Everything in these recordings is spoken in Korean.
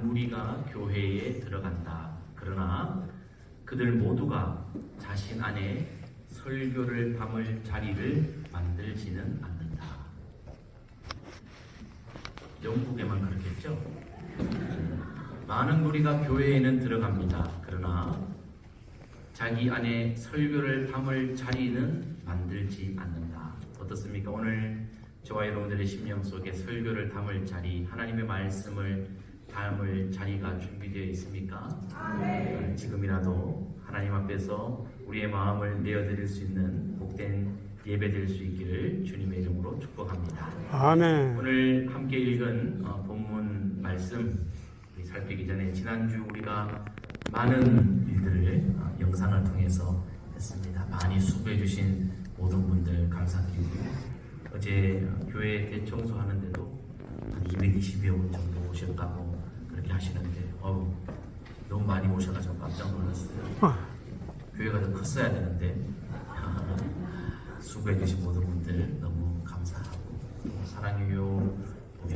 무리가 교회에 들어간다. 그러나 그들 모두가 자신 안에 설교를 담을 자리를 만들지는 않는다. 영국에만 그렇겠죠? 많은 무리가 교회에는 들어갑니다. 그러나 자기 안에 설교를 담을 자리는 만들지 않는다. 어떻습니까? 오늘 저와 여러분들의 심령 속에 설교를 담을 자리, 하나님의 말씀을 담을 자리가 준비되어 있습니까? 지금이라도 하나님 앞에서 우리의 마음을 내어드릴 수 있는 복된 예배 될 수 있기를 주님의 이름으로 축복합니다. 아멘. 오늘 함께 읽은 본문 말씀 살피기 전에 지난주 우리가 많은 일들을 영상을 통해서 했습니다. 많이 수고해 주신 모든 분들 감사드리고요. 어제 교회 대청소하는데도 한 220여 분 정도 오셨다고 그렇게 하시는데 너무 많이 오셔가지고 깜짝 놀랐어요. 교회가 더 컸어야 되는데 수고해 주신 모든 분들 너무 감사하고 사랑해요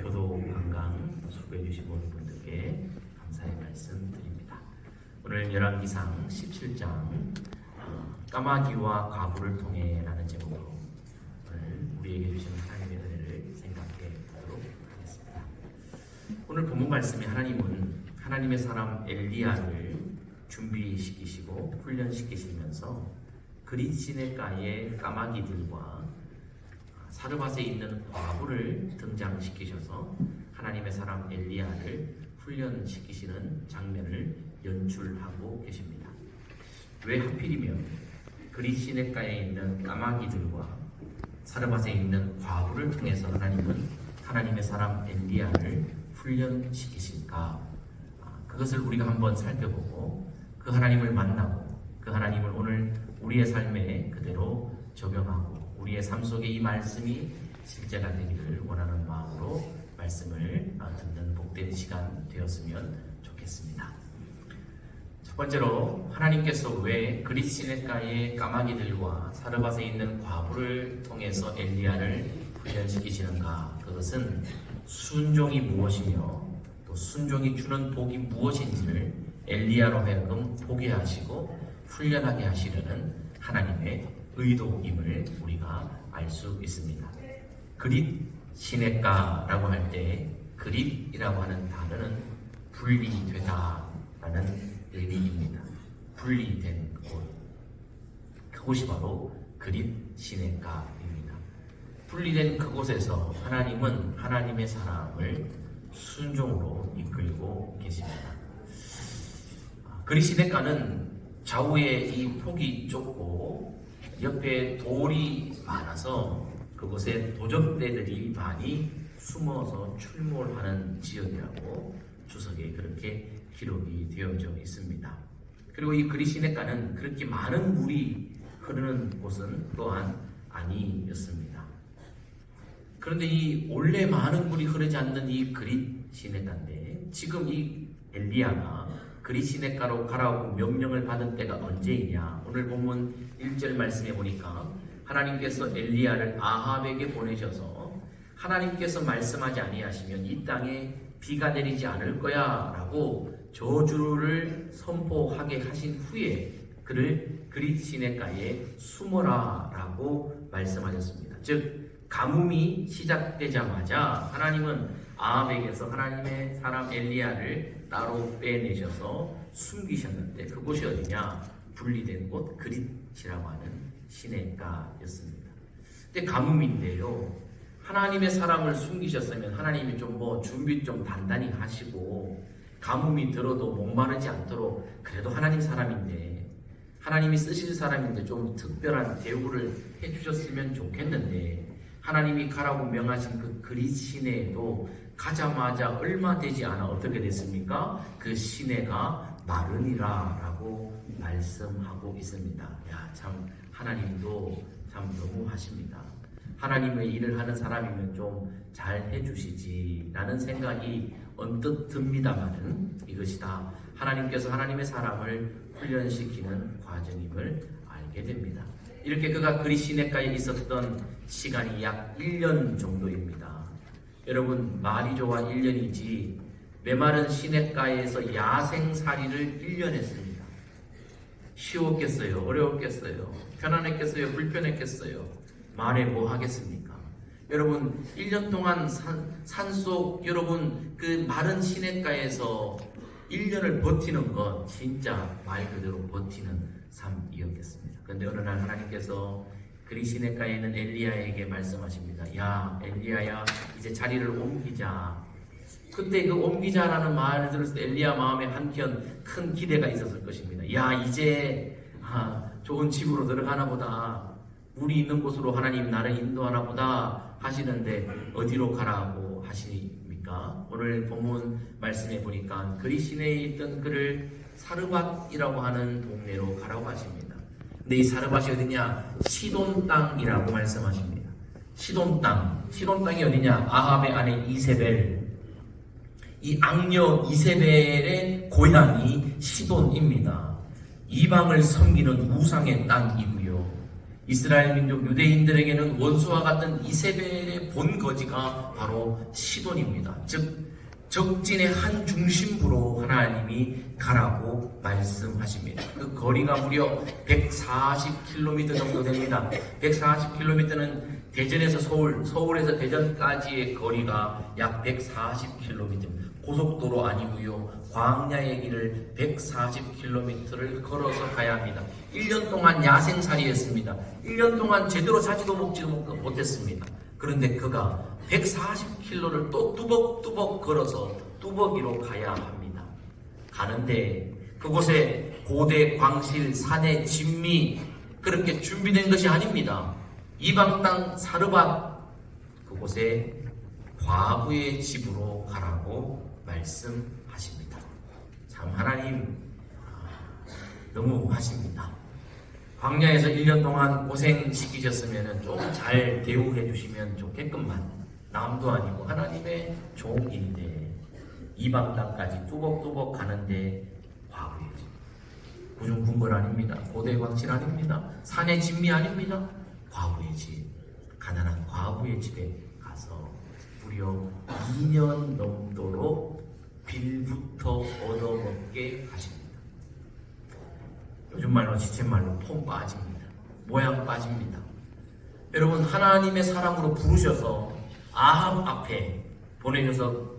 효도 관광 수고해 주신 모든 분들께 감사의 말씀 드립니다. 오늘 열왕기상 17장 까마귀와 과부를 통해 라는 제목으로 오늘 우리에게 주신 하나님의 은혜를 생각해 보도록 하겠습니다. 오늘 본문 말씀에 하나님은 하나님의 사람 엘리야를 준비시키시고 훈련시키시면서 그릿 시내가의 까마귀들과 사르밧에 있는 과부를 등장시키셔서 하나님의 사람 엘리야를 훈련시키시는 장면을 연출하고 계십니다. 왜 하필이면 그릿 시내가에 있는 까마귀들과 사르밧에 있는 과부를 통해서 하나님은 하나님의 사람 엘리야를 훈련시키실까? 그것을 우리가 한번 살펴보고 그 하나님을 만나고 그 하나님을 오늘 우리의 삶에 그대로 적용하고 우리의 삶 속에 이 말씀이 실제가 되기를 원하는 마음으로 말씀을 듣는 복된 시간 되었으면 좋겠습니다. 첫 번째로 하나님께서 왜 그릿 시내가의 까마귀들과 사르밧에 있는 과부를 통해서 엘리야를 훈련시키시는가? 그것은 순종이 무엇이며 또 순종이 주는 복이 무엇인지를 엘리야로 하여금 보게 하시고 훈련하게 하시려는 하나님의 의도임을 우리가 알 수 있습니다. 그릿 시내가라고 할 때 그릿이라고 하는 단어는 분리되다라는 의미입니다. 분리된 곳, 그곳이 바로 그릿 시내가입니다. 분리된 그곳에서 하나님은 하나님의 사람을 순종으로 이끌고 계십니다. 그릿 시내가는 좌우에 이 폭이 좁고 옆에 돌이 많아서 그곳에 도적대들이 많이 숨어서 출몰하는 지역이라고 주석에 그렇게 기록이 되어져 있습니다. 그리고 이 그릿 시내가는 그렇게 많은 물이 흐르는 곳은 또한 아니었습니다. 그런데 이 원래 많은 물이 흐르지 않는 이 그릿 시내가인데 지금 이 엘리야가 그릿 시내가로 가라고 명령을 받은 때가 언제이냐? 오늘 본문 1절 말씀해 보니까 하나님께서 엘리야를 아합에게 보내셔서 하나님께서 말씀하지 아니하시면 이 땅에 비가 내리지 않을 거야 라고 저주를 선포하게 하신 후에 그를 그릿 시내가에 숨어라 라고 말씀하셨습니다. 즉 가뭄이 시작되자마자 하나님은 아합에게서 하나님의 사람 엘리야를 따로 빼내셔서 숨기셨는데 그곳이 어디냐? 분리된 곳 그릿이라고 하는 시내가였습니다. 근데 가뭄인데요. 하나님의 사람을 숨기셨으면 하나님이 좀 준비 좀 단단히 하시고 가뭄이 들어도 목마르지 않도록 그래도 하나님 사람인데 하나님이 쓰실 사람인데 좀 특별한 대우를 해주셨으면 좋겠는데 하나님이 가라고 명하신 그 그릿 시내에도 가자마자 얼마 되지 않아 어떻게 됐습니까? 그 시내가 마르니라 라고 말씀하고 있습니다. 참 하나님도 참 너무하십니다. 하나님의 일을 하는 사람이면 좀 잘 해주시지 라는 생각이 언뜻 듭니다만은 이것이 다 하나님께서 하나님의 사람을 훈련시키는 과정임을 알게 됩니다. 이렇게 그가 그릿 시내가에 있었던 시간이 약 1년 정도입니다. 여러분 말이 좋아 1년이지 메마른 시냇가에서 야생살이를 1년 했습니다. 쉬웠겠어요? 어려웠겠어요? 편안했겠어요? 불편했겠어요? 말해 뭐 하겠습니까? 여러분 1년 동안 산속 여러분 그 마른 시냇가에서 1년을 버티는 것 진짜 말 그대로 버티는 삶이었겠습니다. 그런데 어느 날 하나님께서 그리 시냇가에 있는 엘리야에게 말씀하십니다. 야 엘리야야 이제 자리를 옮기자. 그때 그 옮기자라는 말을 들었을 때 엘리야 마음에 한켠 큰 기대가 있었을 것입니다. 야 이제 좋은 집으로 들어가나 보다. 물이 있는 곳으로 하나님 나를 인도하나 보다 하시는데 어디로 가라고 하십니까? 오늘 본문 말씀해 보니까 그리 시내에 있던 그를 사르밧이라고 하는 동네로 가라고 하십니다. 근데 이 사르밧이 어디냐? 시돈 땅이라고 말씀하십니다. 시돈 땅이 어디냐? 아합의 아내 이세벨, 이 악녀 이세벨의 고향이 시돈입니다. 이방을 섬기는 우상의 땅이고요. 이스라엘 민족 유대인들에게는 원수와 같은 이세벨의 본거지가 바로 시돈입니다. 즉 적진의 한 중심부로 하나님이 가라고 말씀하십니다. 그 거리가 무려 140km 정도 됩니다. 140km는 대전에서 서울에서 대전까지의 거리가 약 140km. 고속도로 아니고요. 광야의 길을 140km를 걸어서 가야 합니다. 1년 동안 야생살이 했습니다. 1년 동안 제대로 자지도 먹지도 못했습니다. 그런데 그가 140km를 또 뚜벅뚜벅 걸어서 뚜벅이로 가야 합니다. 가는데 그곳에 고대 광실, 산의 진미 그렇게 준비된 것이 아닙니다. 이방 땅 사르밧 그곳에 과부의 집으로 가라고 말씀하십니다. 참 하나님 너무 하십니다. 광야에서 1년 동안 고생시키셨으면 좀 잘 대우해 주시면 좋겠건만 남도 아니고 하나님의 종인데 이방 땅까지 뚜벅뚜벅 가는데 과부의 집, 구중궁궐 아닙니다. 고대 광실 아닙니다. 산의 진미 아닙니다. 과부의 집, 가난한 과부의 집에 가서 무려 2년 넘도록 빌부터 얻어먹게 하십니다. 요즘 말로 지체말로 폼 빠집니다. 모양 빠집니다. 여러분 하나님의 사람으로 부르셔서 아합 앞에 보내셔서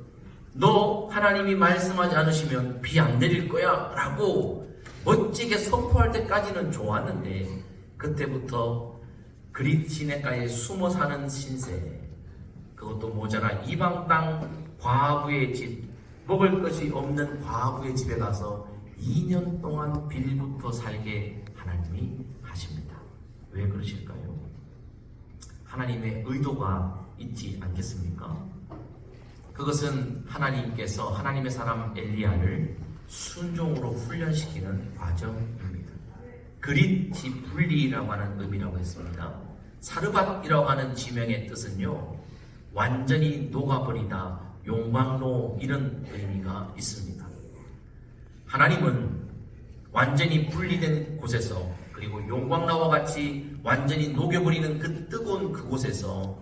너 하나님이 말씀하지 않으시면 비 안 내릴 거야 라고 멋지게 선포할 때까지는 좋았는데 그때부터 그릿 시냇가에 숨어 사는 신세, 그것도 모자라 이방 땅 과부의 집, 먹을 것이 없는 과부의 집에 가서 2년 동안 빌부터 살게 하나님이 하십니다. 왜 그러실까요? 하나님의 의도가 있지 않겠습니까? 그것은 하나님께서 하나님의 사람 엘리야를 순종으로 훈련시키는 과정입니다. 그릿이 분리라고 하는 의미라고 했습니다. 사르밧이라고 하는 지명의 뜻은요, 완전히 녹아버리다, 용광로 이런 의미가 있습니다. 하나님은 완전히 분리된 곳에서 그리고 용광로와 같이 완전히 녹여버리는 그 뜨거운 그곳에서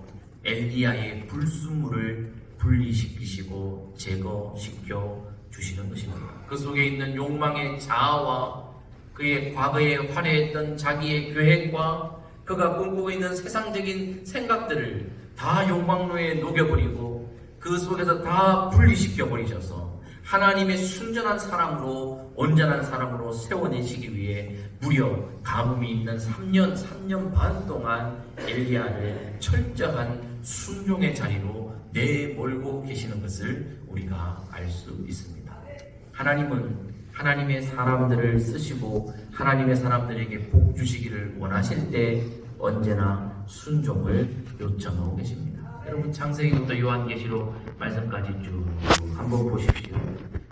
엘리야의 불순물을 분리시키시고 제거시켜 주시는 것입니다. 그 속에 있는 욕망의 자아와 그의 과거에 화려했던 자기의 계획과 그가 꿈꾸고 있는 세상적인 생각들을 다 용광로에 녹여버리고 그 속에서 다 분리시켜 버리셔서 하나님의 순전한 사람으로 온전한 사람으로 세워내시기 위해 무려 가뭄이 있는 3년 반 동안 엘리야를 철저한 순종의 자리로 내몰고 계시는 것을 우리가 알 수 있습니다. 하나님은 하나님의 사람들을 쓰시고 하나님의 사람들에게 복 주시기를 원하실 때 언제나 순종을 요청하고 계십니다. 여러분 창세기부터 요한계시록 말씀까지 쭉 한번 보십시오.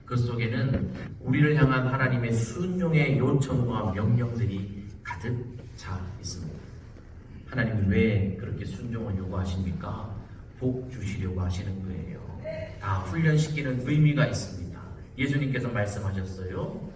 그 속에는 우리를 향한 하나님의 순종의 요청과 명령들이 가득 차 있습니다. 하나님은 왜 그렇게 순종을 요구하십니까? 복 주시려고 하시는 거예요. 다 훈련시키는 의미가 있습니다. 예수님께서 말씀하셨어요.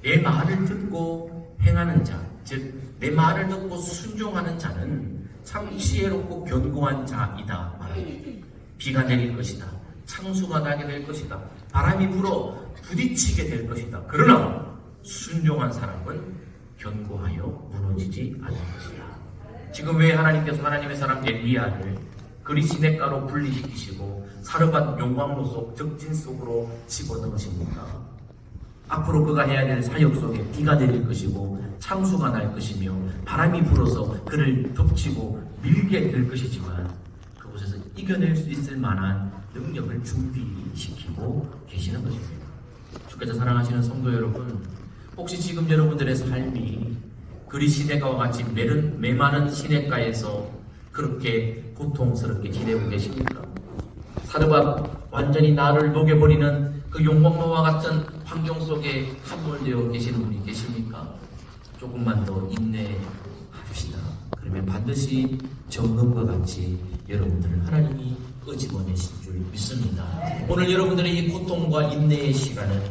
내 말을 듣고 행하는 자, 즉 내 말을 듣고 순종하는 자는 참 지혜롭고 견고한 자이다 말합니다. 비가 내릴 것이다. 창수가 나게 될 것이다. 바람이 불어 부딪히게 될 것이다. 그러나 순종한 사람은 견고하여 무너지지 않을 것이다. 지금 왜 하나님께서 하나님의 사람 엘리야를 그리 시냇가로 분리시키시고 사르밧 용광로 속 적진 속으로 집어넣으십니까? 앞으로 그가 해야 될 사역 속에 비가 내릴 것이고 창수가 날 것이며 바람이 불어서 그를 덮치고 밀게 될 것이지만 그곳에서 이겨낼 수 있을 만한 능력을 준비시키고 계시는 것입니다. 주께서 사랑하시는 성도 여러분, 혹시 지금 여러분들의 삶이 그리 시냇가와 같이 메마른 시냇가에서 그렇게 고통스럽게 지내고 계십니까? 사르밧 완전히 나를 녹여버리는 그 용광로와 같은 환경 속에 함몰되어 계시는 분이 계십니까? 조금만 더 인내합시다. 그러면 반드시 정금과 같이 여러분들을 하나님이 끄집어내실 줄 믿습니다. 오늘 여러분들의 이 고통과 인내의 시간은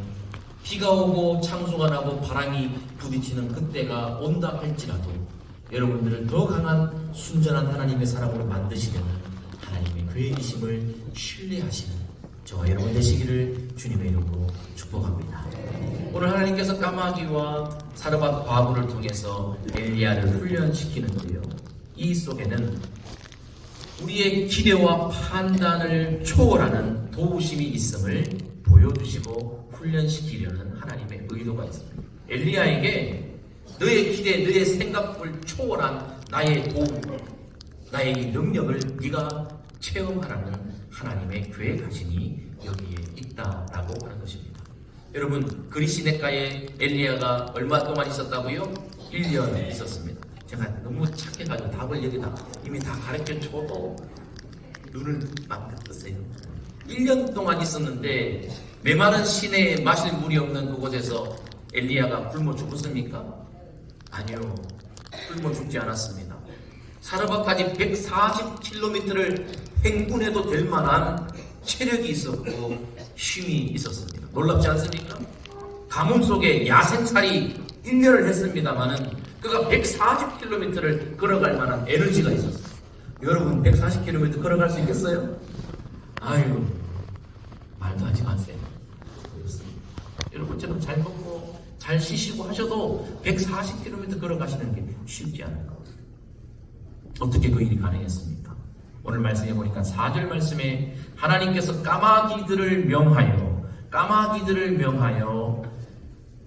비가 오고 창수가 나고 바람이 부딪히는 그때가 온다 할지라도 여러분들을 더 강한 순전한 하나님의 사람으로 만드시려는 하나님의 계획이심을 신뢰하시는 저와 여러분 되시기를 주님의 이름으로 축복합니다. 오늘 하나님께서 까마귀와 사르밧 과부를 통해서 엘리야를 훈련시키는데요, 이 속에는 우리의 기대와 판단을 초월하는 도우심이 있음을 보여주시고 훈련시키려는 하나님의 의도가 있습니다. 엘리야에게 너의 기대, 너의 생각을 초월한 나의 도움, 나의 이 능력을 네가 체험하라는 하나님의 계획하심이 여기에 있다라고 하는 것입니다. 여러분, 그리 시냇가에 엘리야가 얼마 동안 있었다고요? 1년 있었습니다. 제가 너무 착해가지고 답을 여기다 이미 다 가르쳐줘도 눈을 막 뜨세요. 1년 동안 있었는데 메마른 시내에 마실 물이 없는 그곳에서 엘리야가 굶어 죽었습니까? 아니요, 굶어 죽지 않았습니다. 사르밧까지 140km를 행군해도 될 만한 체력이 있었고 힘이 있었습니다. 놀랍지 않습니까? 가뭄 속에 야생살이 1년을 했습니다마는 그가 140km를 걸어갈 만한 에너지가 있었어요. 여러분 140km 걸어갈 수 있겠어요? 아유, 말도 하지 마세요. 그렇습니다. 여러분처럼 잘 먹고 잘 쉬시고 하셔도 140km 걸어가시는 게 쉽지 않을 거예요. 어떻게 그 일이 가능했습니까? 오늘 말씀해 보니까 4절 말씀에 하나님께서 까마귀들을 명하여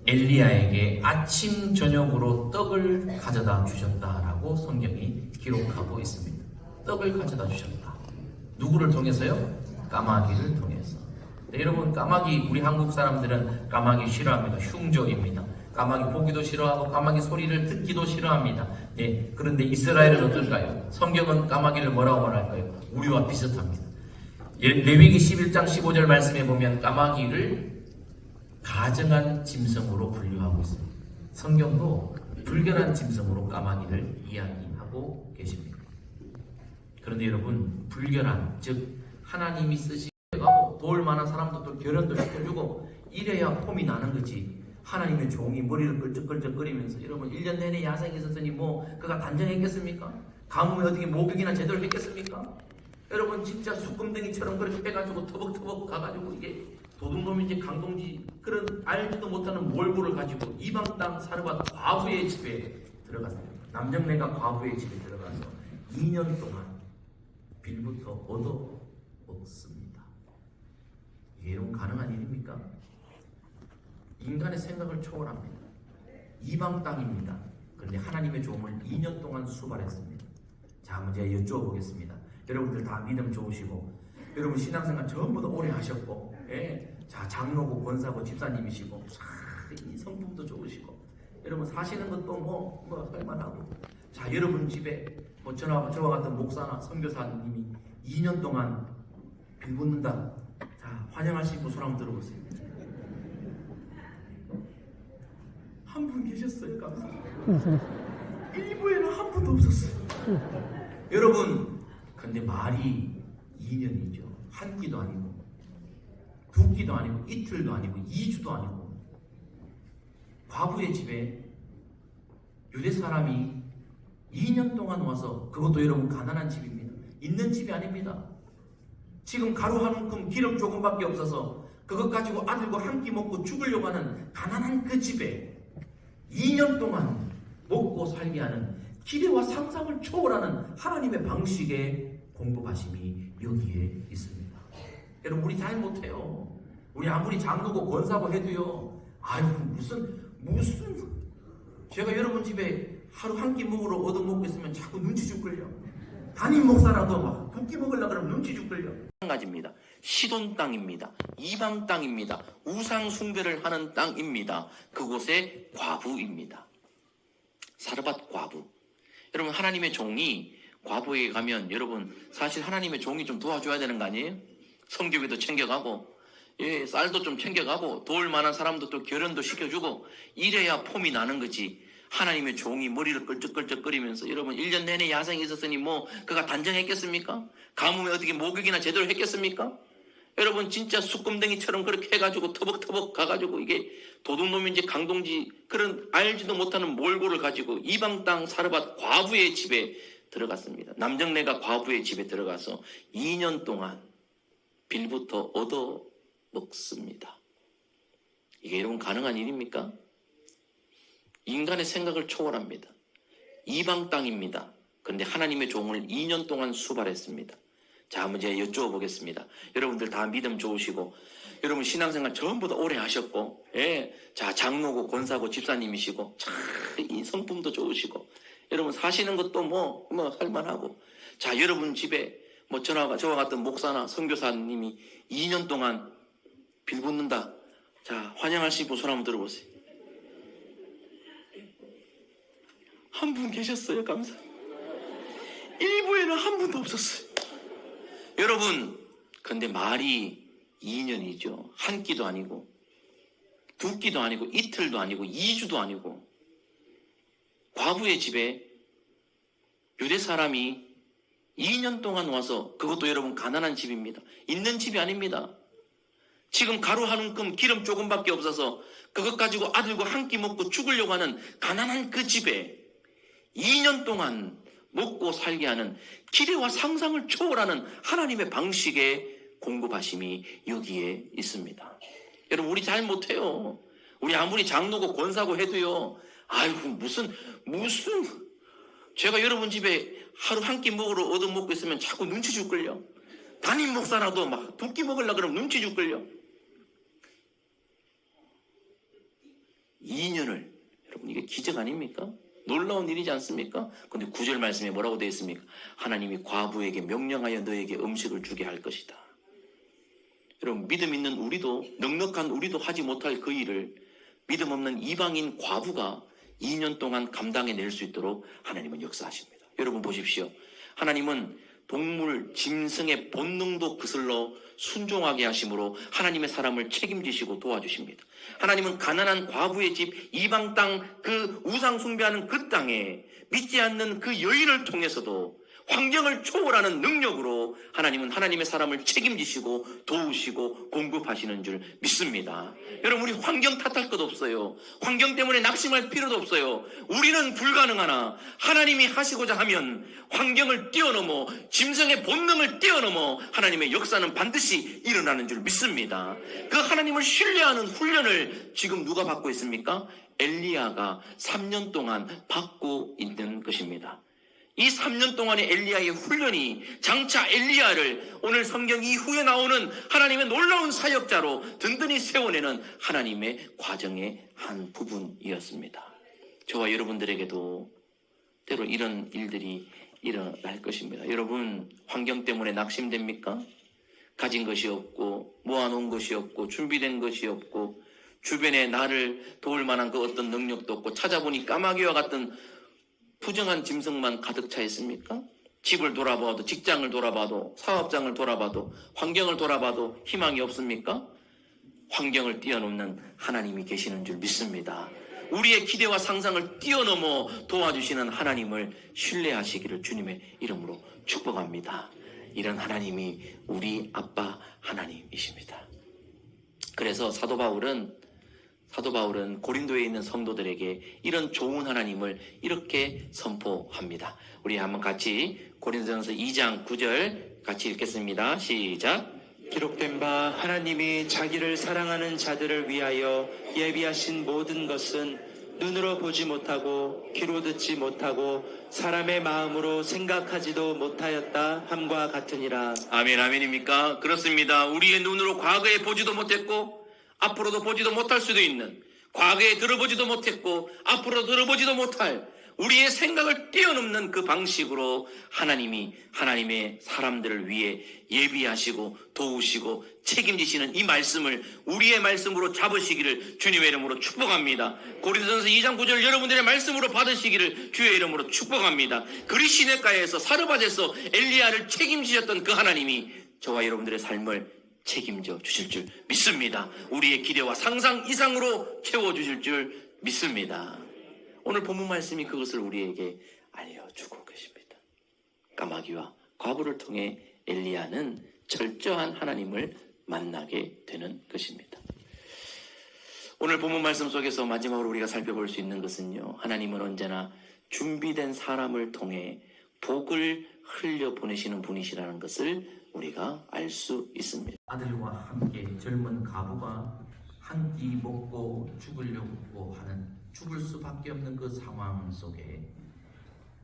엘리야에게 아침 저녁으로 떡을 가져다 주셨다라고 성경이 기록하고 있습니다. 떡을 가져다 주셨다. 누구를 통해서요? 까마귀를 통해서. 네, 여러분, 까마귀, 우리 한국 사람들은 까마귀 싫어합니다. 흉조입니다. 까마귀 보기도 싫어하고 까마귀 소리를 듣기도 싫어합니다. 네, 그런데 이스라엘은 어떨까요? 성경은 까마귀를 뭐라고 말할까요? 우리와 비슷합니다. 레위기 11장 15절 말씀에 보면 까마귀를 가증한 짐승으로 분류하고 있습니다. 성경도 불결한 짐승으로 까마귀를 이야기하고 계십니다. 그런데 여러분, 불결한, 즉 하나님이 쓰시고 도울 만한 사람도 결혼도 시켜주고 이래야 폼이 나는 거지. 하나님의 종이 머리를 끌적끌적거리면서 여러분 1년 내내 야생에 있었으니 뭐 그가 단정했겠습니까? 가뭄에 어떻게 목욕이나 제대로 했겠습니까? 여러분 진짜 수금덩이처럼 그렇게 빼가지고 터벅터벅 가가지고 이게 도둑놈인지 강동지 그런 알지도 못하는 몰골을 가지고 이방 땅 사르밧 과부의 집에 들어갔어요. 남정네가 과부의 집에 들어가서 2년 동안 빌부터 얻어 먹습니다. 이게 여러분 가능한 일입니까? 인간의 생각을 초월합니다. 이방 땅입니다. 그런데 하나님의 종을 2년 동안 수발했습니다. 자, 문제 여쭤보겠습니다. 여러분들 다 믿음 좋으시고 여러분 신앙생활 전부 다 오래 하셨고, 예. 자, 장로고 권사고 집사님이시고 이 성품도 좋으시고 여러분 사시는 것도 뭐 할만하고, 자, 여러분 집에 뭐 저와 같은 목사나 선교사님이 2년 동안 빌붙는다. 자, 환영하시고 손 한번 들어보세요. 한 분 계셨어요. 감사합니다. 일부에는 한 분도 없었어요. 여러분, 근데 말이 2년이죠. 한 끼도 아니고 두 끼도 아니고 이틀도 아니고 2주도 아니고 과부의 집에 유대 사람이 2년 동안 와서, 그것도 여러분 가난한 집입니다. 있는 집이 아닙니다. 지금 가루 한 움큼 기름 조금밖에 없어서 그것 가지고 아들과 한 끼 먹고 죽으려고 하는 가난한 그 집에 2년 동안 먹고 살게 하는 기대와 상상을 초월하는 하나님의 방식의 공급하심이 여기에 있습니다. 여러분, 우리 잘 못해요. 우리 아무리 장로고 권사고 해도요, 아유 무슨 제가 여러분 집에 하루 한 끼 먹으러 얻어먹고 있으면 자꾸 눈치 줄걸요. 담임 목사라도 막 두 끼 먹으려고 그러면 눈치 줄걸요. 마찬가지입니다. 시돈 땅입니다. 이방 땅입니다. 우상 숭배를 하는 땅입니다. 그곳의 과부입니다. 사르밧 과부. 여러분, 하나님의 종이 과부에게 가면 여러분 사실 하나님의 종이 좀 도와줘야 되는 거 아니에요? 성교회도 챙겨가고, 쌀도 좀 챙겨가고, 도울 만한 사람도 또 결혼도 시켜주고, 이래야 폼이 나는 거지. 하나님의 종이 머리를 끌적끌적거리면서 여러분 1년 내내 야생에 있었으니 뭐 그가 단정했겠습니까? 가뭄에 어떻게 목욕이나 제대로 했겠습니까? 여러분 진짜 숯금댕이처럼 그렇게 해가지고 터벅터벅 가가지고 이게 도둑놈인지 강동지 그런 알지도 못하는 몰골을 가지고 이방 땅 사르밧 과부의 집에 들어갔습니다. 남정네가 과부의 집에 들어가서 2년 동안 빌부터 얻어 먹습니다. 이게 여러분 가능한 일입니까? 인간의 생각을 초월합니다. 이방 땅입니다. 그런데 하나님의 종을 2년 동안 수발했습니다. 자, 한번 제가 여쭈어보겠습니다. 여러분들 다 믿음 좋으시고, 여러분 신앙생활 전부 다 오래 하셨고, 자, 장로고 권사고 집사님이시고, 참 이 성품도 좋으시고, 여러분 사시는 것도 뭐 할만하고, 자, 여러분 집에 뭐 저와 같은 목사나 선교사님이 2년 동안 빌붙는다. 자, 환영하시고 손 한번 들어보세요. 한 분 계셨어요. 감사합니다. 일부에는 한 분도 없었어요. 여러분, 근데 말이 2년이죠. 한 끼도 아니고, 두 끼도 아니고, 이틀도 아니고, 2주도 아니고, 과부의 집에 유대 사람이 2년 동안 와서, 그것도 여러분 가난한 집입니다. 있는 집이 아닙니다. 지금 가루 한 움큼 기름 조금밖에 없어서 그것 가지고 아들과 한 끼 먹고 죽으려고 하는 가난한 그 집에 2년 동안 먹고 살게 하는 기대와 상상을 초월하는 하나님의 방식의 공급하심이 여기에 있습니다. 여러분, 우리 잘 못해요. 우리 아무리 장로고 권사고 해도요, 아이고 무슨 제가 여러분 집에 하루 한 끼 먹으러 얻어먹고 있으면 자꾸 눈치 줄걸요. 담임 목사라도 막 두 끼 먹으려고 그러면 눈치 줄걸요. 2년을, 여러분 이게 기적 아닙니까? 놀라운 일이지 않습니까? 근데 9절 말씀에 뭐라고 되어 있습니까? 하나님이 과부에게 명령하여 너에게 음식을 주게 할 것이다. 여러분, 믿음 있는 우리도, 넉넉한 우리도 하지 못할 그 일을 믿음 없는 이방인 과부가 2년 동안 감당해낼 수 있도록 하나님은 역사하십니다. 여러분 보십시오. 하나님은 동물, 짐승의 본능도 그슬러 순종하게 하심으로 하나님의 사람을 책임지시고 도와주십니다. 하나님은 가난한 과부의 집, 이방 땅, 그 우상 숭배하는 그 땅에 믿지 않는 그 여인을 통해서도 환경을 초월하는 능력으로 하나님은 하나님의 사람을 책임지시고 도우시고 공급하시는 줄 믿습니다. 여러분, 우리 환경 탓할 것 없어요. 환경 때문에 낙심할 필요도 없어요. 우리는 불가능하나 하나님이 하시고자 하면 환경을 뛰어넘어, 짐승의 본능을 뛰어넘어 하나님의 역사는 반드시 일어나는 줄 믿습니다. 그 하나님을 신뢰하는 훈련을 지금 누가 받고 있습니까? 엘리야가 3년 동안 받고 있는 것입니다. 이 3년 동안의 엘리야의 훈련이 장차 엘리야를 오늘 성경 이후에 나오는 하나님의 놀라운 사역자로 든든히 세워내는 하나님의 과정의 한 부분이었습니다. 저와 여러분들에게도 때로 이런 일들이 일어날 것입니다. 여러분, 환경 때문에 낙심됩니까? 가진 것이 없고 모아놓은 것이 없고 준비된 것이 없고 주변에 나를 도울 만한 그 어떤 능력도 없고 찾아보니 까마귀와 같은 부정한 짐승만 가득 차 있습니까? 집을 돌아봐도, 직장을 돌아봐도, 사업장을 돌아봐도, 환경을 돌아봐도 희망이 없습니까? 환경을 뛰어넘는 하나님이 계시는 줄 믿습니다. 우리의 기대와 상상을 뛰어넘어 도와주시는 하나님을 신뢰하시기를 주님의 이름으로 축복합니다. 이런 하나님이 우리 아빠 하나님이십니다. 그래서 사도 바울은 고린도에 있는 성도들에게 이런 좋은 하나님을 이렇게 선포합니다. 우리 한번 같이 고린도전서 2장 9절 같이 읽겠습니다. 시작. 기록된 바 하나님이 자기를 사랑하는 자들을 위하여 예비하신 모든 것은 눈으로 보지 못하고 귀로 듣지 못하고 사람의 마음으로 생각하지도 못하였다 함과 같으니라. 아멘, 아멘입니까? 그렇습니다. 우리의 눈으로 과거에 보지도 못했고 앞으로도 보지도 못할 수도 있는, 과거에 들어보지도 못했고 앞으로 들어보지도 못할 우리의 생각을 뛰어넘는 그 방식으로 하나님이 하나님의 사람들을 위해 예비하시고 도우시고 책임지시는 이 말씀을 우리의 말씀으로 잡으시기를 주님의 이름으로 축복합니다. 고린도전서 2장 9절 여러분들의 말씀으로 받으시기를 주의 이름으로 축복합니다. 그리시네가에서 사르밧에서 엘리야를 책임지셨던 그 하나님이 저와 여러분들의 삶을 책임져 주실 줄 믿습니다. 우리의 기대와 상상 이상으로 채워주실 줄 믿습니다. 오늘 본문 말씀이 그것을 우리에게 알려주고 계십니다. 까마귀와 과부를 통해 엘리야는 철저한 하나님을 만나게 되는 것입니다. 오늘 본문 말씀 속에서 마지막으로 우리가 살펴볼 수 있는 것은요, 하나님은 언제나 준비된 사람을 통해 복을 흘려보내시는 분이시라는 것을 우리가 알 수 있습니다. 아들과 함께 젊은 가부가 한 끼 먹고 죽으려고 하는, 죽을 수밖에 없는 그 상황 속에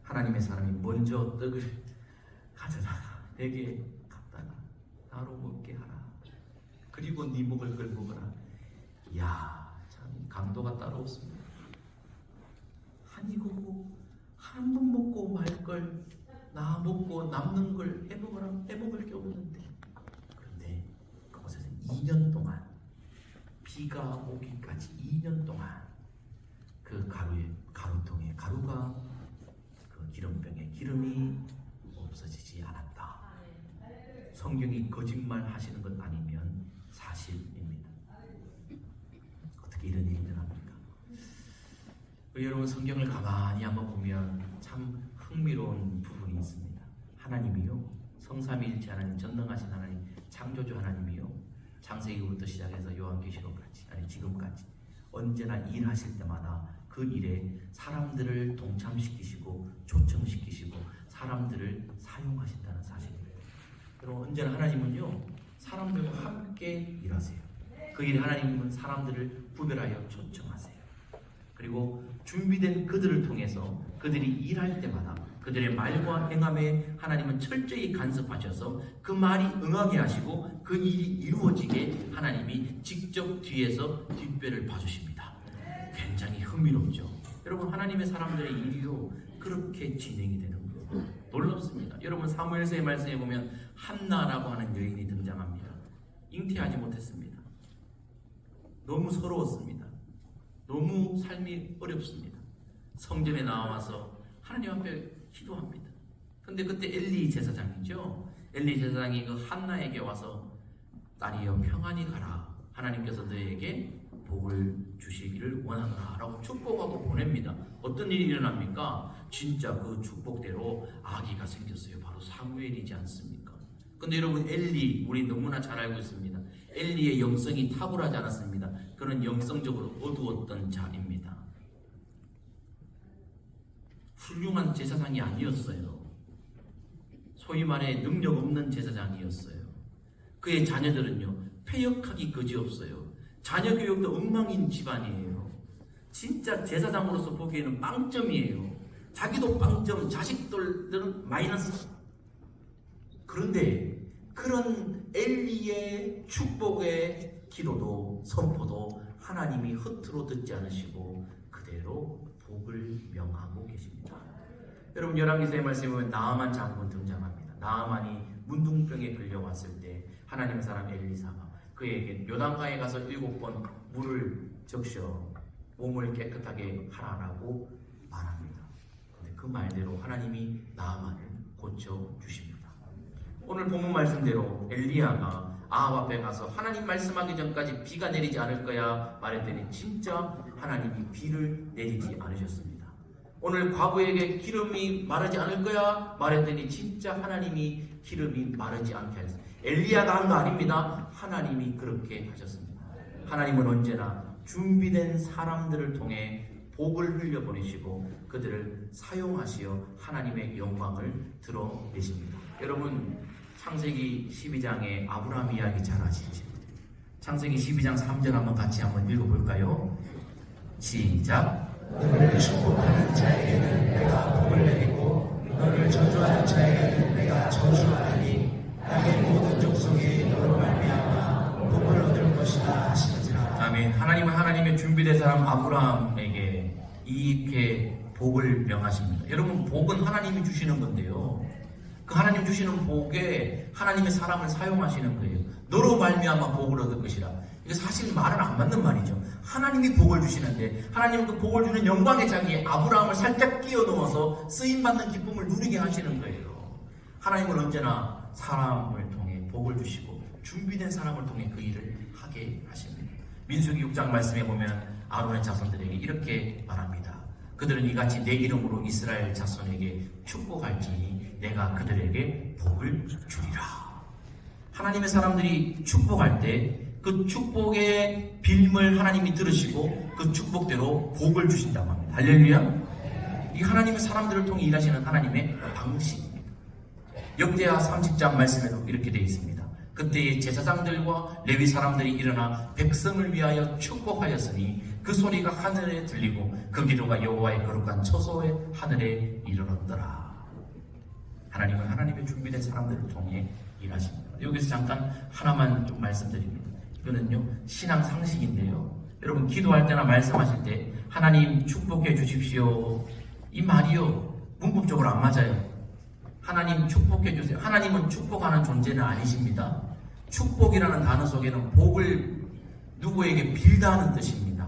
하나님의 사람이 먼저 떡을 가져다가 내게 갖다가 나로 먹게 하라. 그리고 네 목을 끌고 먹어라. 이야, 참 강도가 따로 없습니다. 아니고 한 번 먹고 말 걸 나 먹고 남는 걸 해먹을 게 없는데. 그런데 그곳에서 2년 동안, 비가 오기까지 2년 동안 그 가루통에 가루가 그 기름병에 기름이 없어지지 않았다. 성경이 거짓말 하시는 것 아니면 사실입니다. 어떻게 이런 일이 일어납니까? 여러분, 성경을 가만히 한번 보면 참 흥미로운 부분이 있습니다. 하나님이요, 성삼위일체 하나님, 전능하신 하나님, 창조주 하나님이요, 창세기부터 시작해서 요한계시록까지, 아니 지금까지 언제나 일하실 때마다 그 일에 사람들을 동참시키시고 초청시키시고 사람들을 사용하신다는 사실입니다. 여러분, 언제나 하나님은요, 사람들과 함께 일하세요. 그 일에 하나님은 사람들을 구별하여 초청하세요. 그리고 준비된 그들을 통해서 그들이 일할 때마다 그들의 말과 행함에 하나님은 철저히 간섭하셔서 그 말이 응하게 하시고 그 일이 이루어지게 하나님이 직접 뒤에서 뒷배를 봐주십니다. 굉장히 흥미롭죠. 여러분, 하나님의 사람들의 일이요, 그렇게 진행이 되는 거예요. 놀랍습니다. 여러분, 사무엘서의 말씀에 보면 한나라고 하는 여인이 등장합니다. 잉태하지 못했습니다. 너무 서러웠습니다. 너무 삶이 어렵습니다. 성전에 나와서 하나님 앞에 기도합니다. 근데 그때 엘리 제사장이죠. 엘리 제사장이 그 한나에게 와서 딸이여 평안히 가라. 하나님께서 너에게 복을 주시기를 원하노라 라고 축복하고 보냅니다. 어떤 일이 일어납니까? 진짜 그 축복대로 아기가 생겼어요. 바로 사무엘이지 않습니까? 근데 여러분, 엘리, 우리 너무나 잘 알고 있습니다. 엘리의 영성이 탁월하지 않았습니다. 그는 영성적으로 어두웠던 자입니다. 훌륭한 제사장이 아니었어요. 소위 말해 능력 없는 제사장이었어요. 그의 자녀들은요, 폐역하기 그지없어요. 자녀 교육도 엉망인 집안이에요. 진짜 제사장으로서 보기에는 빵점이에요. 자기도 빵점, 자식들은 마이너스. 그런데 그런 엘리의 축복의 기도도 선포도 하나님이 허투루 듣지 않으시고 그대로 복을 명하고 계십니다. 여러분, 열왕기서의 말씀에 보면 나아만 장군 등장합니다. 나아만이 문둥병에 끌려왔을 때 하나님의 사람 엘리사가 그에게 요단강에 가서 7번 물을 적셔 몸을 깨끗하게 하라라고 말합니다. 그런데 그 말대로 하나님이 나아만을 고쳐주십니다. 오늘 본문 말씀대로 엘리야가 아합 앞에 가서 하나님 말씀하기 전까지 비가 내리지 않을 거야 말했더니 진짜 하나님이 비를 내리지 않으셨습니다. 오늘 과부에게 기름이 마르지 않을 거야 말했더니 진짜 하나님이 기름이 마르지 않게 하셨습니다. 엘리야가 한 거 아닙니다. 하나님이 그렇게 하셨습니다. 하나님은 언제나 준비된 사람들을 통해 복을 흘려보내시고 그들을 사용하시어 하나님의 영광을 드러내십니다. 여러분, 창세기 12장의 아브라함 이야기 잘 아시죠? 창세기 12장 3절 한번 읽어볼까요? 시작. 너를 축복하는 자에게는 내가 복을 내리고 너를 저주하는 자에게는 내가 저주하리니 땅의 모든 족속이 너로 말미암아 복을 얻을 것이다 하시니라. 아멘. 하나님은 하나님의 준비된 사람 아브라함에게 이렇게 복을 명하십니다. 여러분, 복은 하나님이 주시는 건데요, 그 하나님 주시는 복에 하나님의 사람을 사용하시는 거예요. 너로 말미암아 복을 얻을 것이라. 이게 사실 말은 안 맞는 말이죠. 하나님이 복을 주시는데 하나님은 그 복을 주는 영광의 자기에 아브라함을 살짝 끼워 넣어서 쓰임받는 기쁨을 누리게 하시는 거예요. 하나님은 언제나 사람을 통해 복을 주시고 준비된 사람을 통해 그 일을 하게 하십니다. 민수기 6장 말씀에 보면 아론의 자손들에게 이렇게 말합니다. 그들은 이같이 내 이름으로 이스라엘 자손에게 축복할지니 내가 그들에게 복을 주리라. 하나님의 사람들이 축복할 때 그 축복의 빌임을 하나님이 들으시고 그 축복대로 복을 주신다고 합니다. 할렐루야. 이 하나님의 사람들을 통해 일하시는 하나님의 방식입니다. 역대하 30장 말씀에도 이렇게 되어 있습니다. 그때의 제사장들과 레위 사람들이 일어나 백성을 위하여 축복하였으니 그 소리가 하늘에 들리고 그 기도가 여호와의 거룩한 처소의 하늘에 이르렀더라. 하나님은 하나님의 준비된 사람들을 통해 일하십니다. 여기서 잠깐 하나만 좀 말씀드립니다. 이거는요, 신앙 상식인데요, 여러분 기도할 때나 말씀하실 때 하나님 축복해 주십시오, 이 말이요 문법적으로 안 맞아요. 하나님 축복해 주세요. 하나님은 축복하는 존재는 아니십니다. 축복이라는 단어 속에는 복을 누구에게 빌다는 뜻입니다.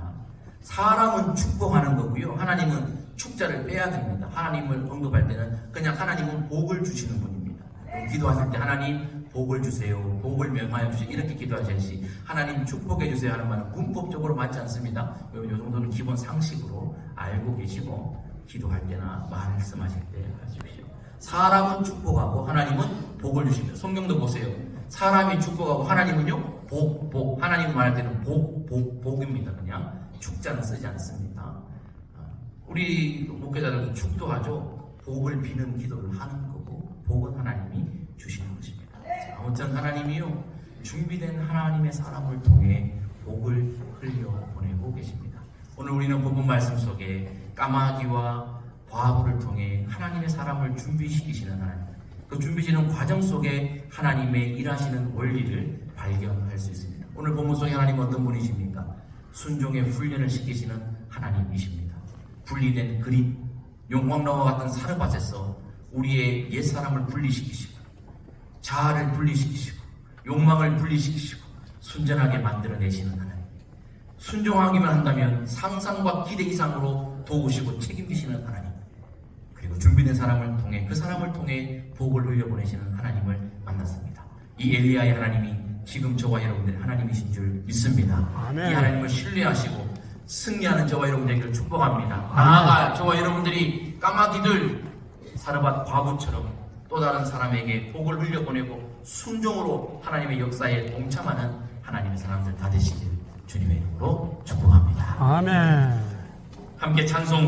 사람은 축복하는 거고요, 하나님은 축자를 빼야 됩니다. 하나님을 언급할 때는 그냥 하나님은 복을 주시는 분입니다. 기도하실 때 하나님 복을 주세요, 복을 명하여 주세요, 이렇게 기도하셔야지 하나님 축복해 주세요 하는 말은 문법적으로 맞지 않습니다. 이 정도는 기본 상식으로 알고 계시고 기도할 때나 말씀하실 때 하십시오. 사람은 축복하고 하나님은 복을 주십니다. 성경도 보세요. 사람이 축복하고 하나님은요 복. 하나님 말할 때는 복입니다. 그냥 축자는 쓰지 않습니다. 우리 목회자들도 축도하죠. 복을 비는 기도를 하는 거고 복은 하나님이 주시는 것입니다. 자, 아무튼 하나님이요 준비된 하나님의 사람을 통해 복을 흘려보내고 계십니다. 오늘 우리는 본문 말씀 속에 까마귀와 과부를 통해 하나님의 사람을 준비시키시는 하나님, 그 준비시키는 과정 속에 하나님의 일하시는 원리를 발견할 수 있습니다. 오늘 본문 속에 하나님은 어떤 분이십니까? 순종의 훈련을 시키시는 하나님이십니다. 분리된 그릿, 용광로와 같은 사르밧에서 우리의 옛사람을 분리시키시고 자아를 분리시키시고 욕망을 분리시키시고 순전하게 만들어내시는 하나님, 순종하기만 한다면 상상과 기대 이상으로 도우시고 책임지시는 하나님, 그리고 준비된 사람을 통해 그 사람을 통해 복을 흘려보내시는 하나님을 만났습니다. 이 엘리야의 하나님이 지금 저와 여러분들의 하나님이신 줄 믿습니다. 아멘. 이 하나님을 신뢰하시고 승리하는 저와 여러분 되기를 축복합니다. 나아가 저와 여러분들이 까마귀들 사르밧 과부처럼 또 다른 사람에게 복을 흘려보내고 순종으로 하나님의 역사에 동참하는 하나님의 사람들 다 되시길 주님의 이름으로 축복합니다. 아멘. 함께 찬송